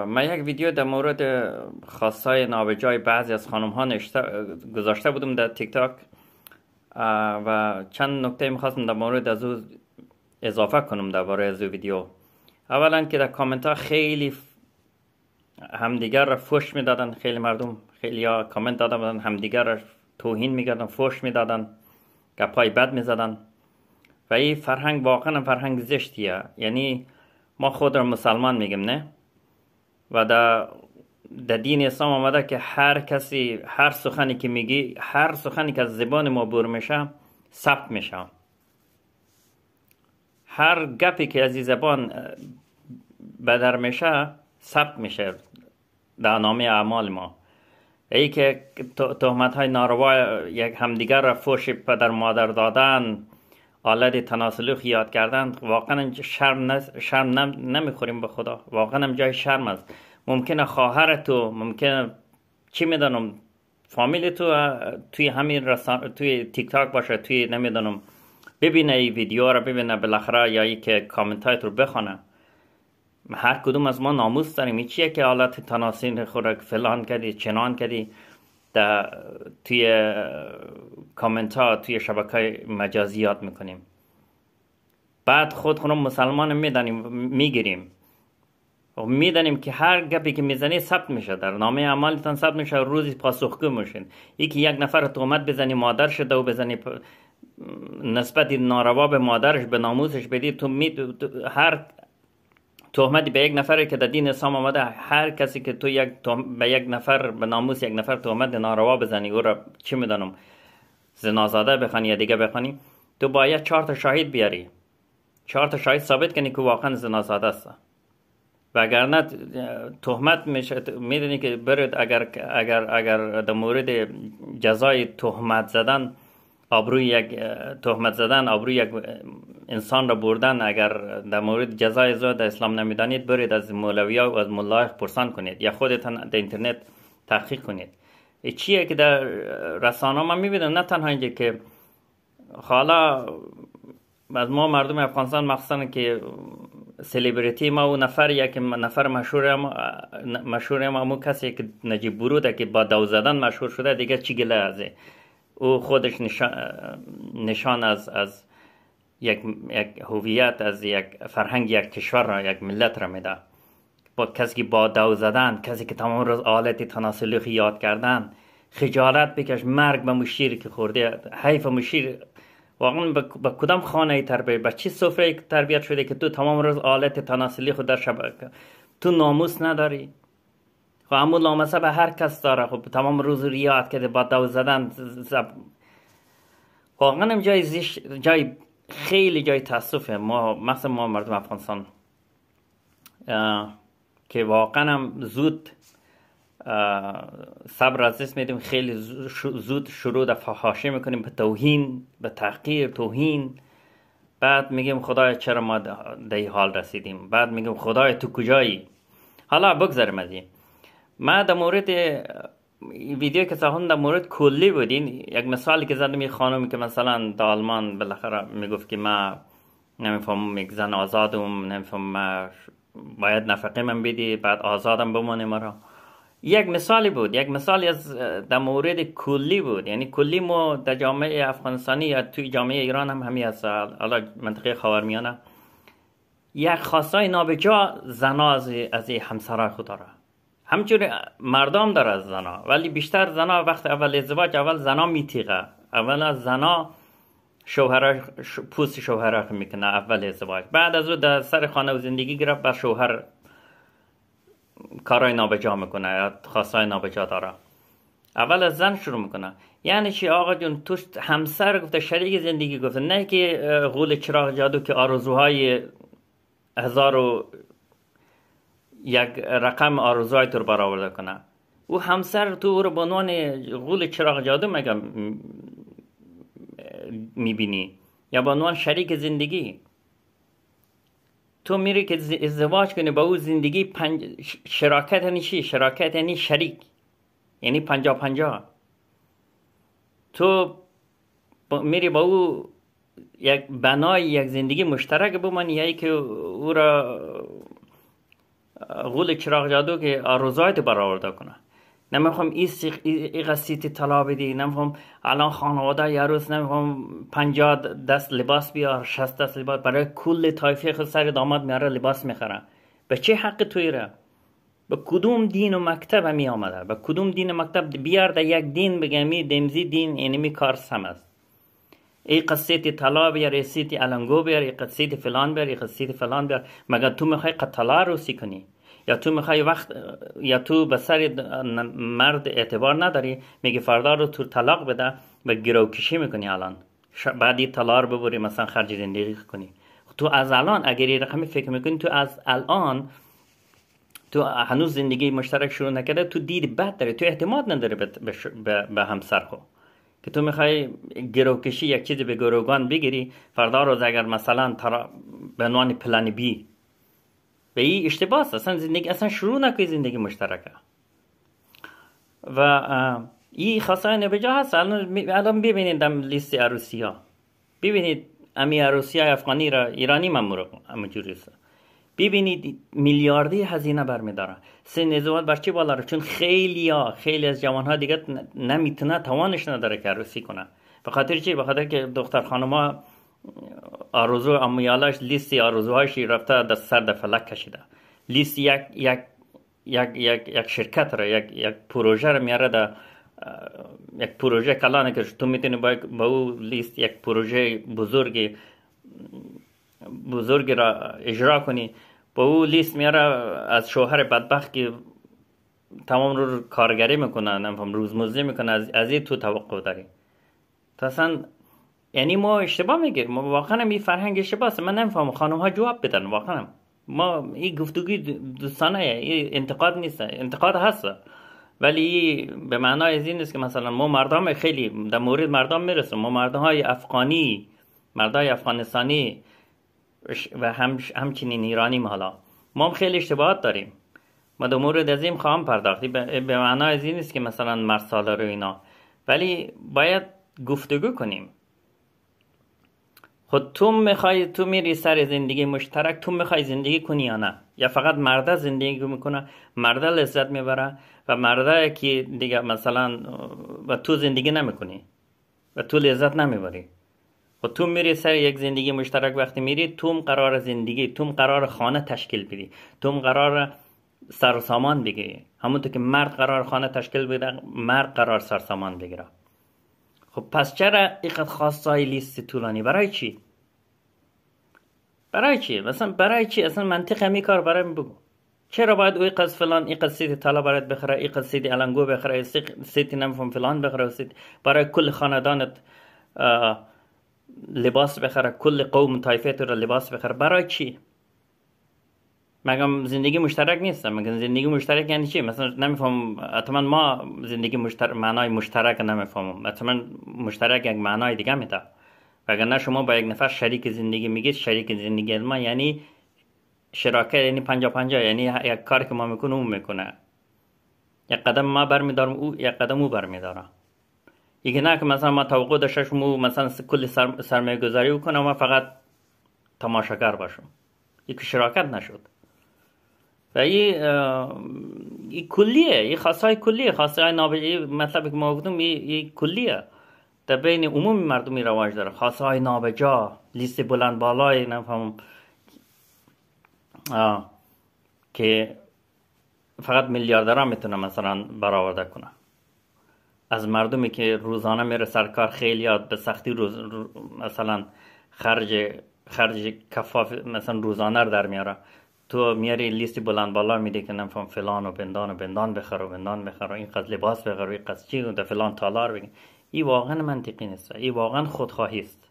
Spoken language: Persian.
من یک ویدیو در مورد خواستای نابجای بعضی از خانم ها گذاشته بودم در تیک تاک و چند نکته میخواستم در مورد از او اضافه کنم درباره از او ویدیو. اولا که در کامنت ها خیلی همدیگر را فوش میدادن، خیلی مردم خیلی ها کامنت دادن بودن، همدیگر را توهین میکردن، فوش میدادن، گپای بد میزدن و این فرهنگ واقعا فرهنگ زشتیه. یعنی ما خود را مسلمان میگیم نه، و در دین اسلام آمده که هر کسی هر سخنی که میگی، هر سخنی که از زبان ما بر میشه ثبت میشه، هر گپی که از این زبان بدر میشه ثبت میشه در نامه اعمال ما. ای که تهمت های ناروا، یک همدیگر را فوش پدر مادر دادن، آلت تناسلی یاد کردن، واقعا شرم نمیخوریم به خدا. واقعا هم جای شرم است. ممکنه خواهر تو، ممکنه چی میدانم فامیل تو توی همین توی تیک تاک باشه، توی نمیدانم ببینه این ویدیو را، ببینه بالاخره، یا ای که کامنت های رو بخونه. هر کدوم از ما ناموس داریم. این چیه که آلت تناسلی خود فلان کردی، چنان کردی توی کامنت ها، توی شبکه مجازی یاد میکنیم. بعد خودمون مسلمان میگیریم و میدانیم که هر گپی که میزنی ثبت میشه، در نامه اعمالتان ثبت میشه، روزی پاسخگو میشین. یکی یک نفر تهمت بزنی مادر شده و بزنی نسبت ناروا به مادرش، به ناموسش بدی، تو هر تهمتی به یک نفر که در دین اسلام آمده، هر کسی که تو به یک نفر، به ناموس یک نفر تهمت ناروا بزنی، او را چی میدانم زنازاده بخوانی یا دیگه بخوانی، تو باید 4 تا شاهد بیاری، 4 تا شاهد ثابت کنی که واقعا زنازاده است. وگرنه تهمت میشه. میدونی که برید اگر در مورد جزای تهمت زدن، آبروی یک انسان را بردن، اگر در مورد جزای زو در اسلام نمیدانید، برید از مولویا و از ملایخ پرسان کنید یا خودتان در اینترنت تحقیق کنید. چیه که در رسانه ما میبینم، نه تنها اینجا که حالا از ما مردم افغانستان مخصوصا که سلیبریتی ما و نفر مشهور ما کسی که نجیب بروده که با دو زدن مشهور شده، دیگه چی گله ازه. او خودش نشان از یک هویت، از یک فرهنگ، یک کشور را، یک ملت را میده. با کسی که با دو زدن، کسی که تمام روز آلت تناسلی یاد کردن، خجالت بکش. مرگ به مشیر که خورده، حیف مشیر. واقعا به کدام خانه تربیت، به چی سفره تربیت شده که تو تمام روز آلت تناسلی خود در شبکه، تو ناموس نداری؟ خب همون لامسه به هر کس داره. خب تمام روز ریاضت کرده با دو زدن. واقعا هم جای خیلی جای تاسفه. ما مثلا ما مردم افغانستان که واقعا هم زود صبر از دست میدیم، خیلی زود شروع در فحاشی میکنیم، به توهین، به تحقیر، توهین. بعد میگیم خدای چرا ما در این حال رسیدیم، بعد میگیم خدای تو کجایی. حالا بگذاریم از این. ما در مورد ویدیو که ساختم در مورد کلی بودین، یک مثالی که زدم، یک خانمی که مثلا در آلمان بالاخره میگفت که ما نمیفهم، یک زن آزادم، نمیفهم باید نفقه من بدی، بعد آزادم بمونه مرا. یک مثالی بود، یک مثالی از در مورد کلی بود. یعنی کلی ما در جامعه افغانستانی یا توی جامعه ایران هم همین است، حالا منطقه خاورمیانه، یک خواستای نابجا زنا از همسرای خود داره. همچنین مردم داره از زنا، ولی بیشتر زنا وقت اول ازدواج، اول زنا میتیغه، اول از زنا پوست شوهر میکنه اول ازدواج، بعد از او در سر خانه و زندگی گرفت بر شوهر کارای نابجا میکنه یا خواستای نابجا داره. اول از زن شروع میکنه. یعنی چی آقا جون؟ تو همسر گفته، شریک زندگی گفته، نه که غول چراغ جادو که آرزوهای 1001 رقم آرزوهای تو رو برآورده کنه. او همسر تو رو به عنوان غول چراغ جادو مگه میبینی، یا به عنوان شریک زندگی؟ تو میری که ازدواج کنی با او زندگی شراکت یعنی چی؟ شراکت یعنی شریک، یعنی 50-50. تو میری با او یک بنای یک زندگی مشترک بمانی، یا ای که او را غول چراغ جادو که آرزوهایت برآورده کنه. نمیخوام این قصیتی طلا بدی، نمیخوام الان خانواده یه روز نمیخوام 50 دست لباس بیار، 60 دست لباس برای کل طایفه خود سر داماد میاره لباس میخره. به چه حق توی را؟ به کدوم دین و مکتب می آمده؟ به کدوم دین و مکتب بیار در یک دین بگمی دمزی دین اینمی کار سم است. ای قصیتی طلا بیار، ای قصیتی علنگو بیار، ای قصیتی فلان بیار، ای قصیتی فلان بیار. مگر تو میخوای طلا روسی کنی؟ یا تو میخوای وقت، یا تو به سر مرد اعتبار نداری، میگه فردا رو تو طلاق بده و گروکشی میکنی الان، بعدی طلا رو ببری مثلا خرج زندگی کنی. تو از الان اگر این رقمی فکر میکنی، تو از الان تو هنوز زندگی مشترک شروع نکرده، تو دید بد داری، تو اعتماد نداری به همسر خو که تو میخوای گروکشی یک چیزی به گروگان بگیری، فردا روز اگر مثلا به عنوان پلن بی به این اشتباه است. اصلا زندگی اصلا شروع نکنی زندگی مشترکه. و این خاصای نبجا هست. الان ببینید دم لیست عروسی ها، ببینید امی عروسی های افغانی را ایرانی ممنوع همونجوری است. ببینید میلیاردی هزینه برمیداره. سن ازدواج بر چی بالا؟ چون خیلی از جوان ها دیگه نمیتونه، توانش نداره که عروسی کنه. به خاطر چی؟ به خاطر که دختر خانما آرزو امیالاش لیست آرزوهاش رفته در سر در فلک کشیده. لیست یک شرکت را، یک پروژه را میاره در یک پروژه کلانه که تو میتونی با او لیست یک پروژه بزرگ را اجرا کنی. با او لیست میاره از شوهر بدبخت که تمام رو کارگری میکنه، نمیفهم روزمزدی میکنه، از این تو توقع داری. تا اصلا یعنی ما اشتباه میگیم، ما واقعا این فرهنگ اشتباه است. من نمیفهم خانم ها جواب بدن. واقعا ما این گفتگوی دوستانه، این انتقاد نیست، انتقاد هست ولی به معنای از این نیست که مثلا ما مردم خیلی در مورد مردم میرسیم، ما مردم های افغانی، مردای افغانستانی و همچنین ایرانی حالا ما خیلی اشتباهات داریم. ما در مورد از این خواهم پرداختی. به معنای از این نیست که مثلا مرساله رو اینا، ولی باید گفتگو کنیم. خود تو میری سر زندگی مشترک، تو میخوای زندگی کنی یا نه؟ یا فقط مرده زندگی میکنه، مرده لذت میبره و مرده که دیگه مثلا و تو زندگی نمیکنی و تو لذت نمیبری. خود تو میری سر یک زندگی مشترک، وقتی میری تو قرار زندگی، تو قرار خانه تشکیل بدی، تو قرار سر و سامان بگیری. همونطور که مرد قرار خانه تشکیل بده، مرد قرار سر سامان بگیره. خب پس چرا اینقدر خواستای لیست طولانی؟ برای چی؟ برای چی؟ مثلا برای چی؟ اصلا منطق همی کار برای من بگو. چرا باید اوی قصد فلان، این قصد سیت طلا برات بخره، این قصد سیت علنگو بخره، سیت نمیفهم فلان بخره، برای کل خاندانت لباس بخره، کل قوم طایفه را لباس بخره؟ برای چی؟ مگم زندگی مشترک نیستم؟ مگم زندگی مشترک یعنی چی؟ مثلا نمیفهم. حتما ما زندگی مشترک معنای مشترک نمیفهمم. حتما مشترک یک معنای دیگه میده. وگرنه شما با یک نفر شریک زندگی میگید، شریک زندگی ما یعنی شراکت، یعنی 50-50، یعنی یک کاری که ما میکنه اون میکنه، یک قدم ما برمیدارم او یک قدم او برمیداره. یکی نه که مثلا ما توقع داشتم مثلا کل سرمایه گذاری کنم و ما فقط تماشاگر باشم. یک شراکت نشد. و این کلیه، این خاصای کلیه، خاصای نابجا. مطلبی که ما گفتم این کلیه، در بین عموم مردمی رواج داره. خاصای نابجا، لیست بلند بالای نفهم که فقط میلیاردرها میتونه مثلا برآورده کنه. از مردمی که روزانه میره سرکار، خیلی به سختی مثلا خرج کفاف مثلا روزانه رو در میاره. تو میاری لیستی بلند بالا میده که نمیفهم فلان و بندان بخر و بندان بخر و این قد لباس بخر و این قد چی و فلان تالار بگی. این واقعا منطقی نیست. این واقعا خودخواهی است.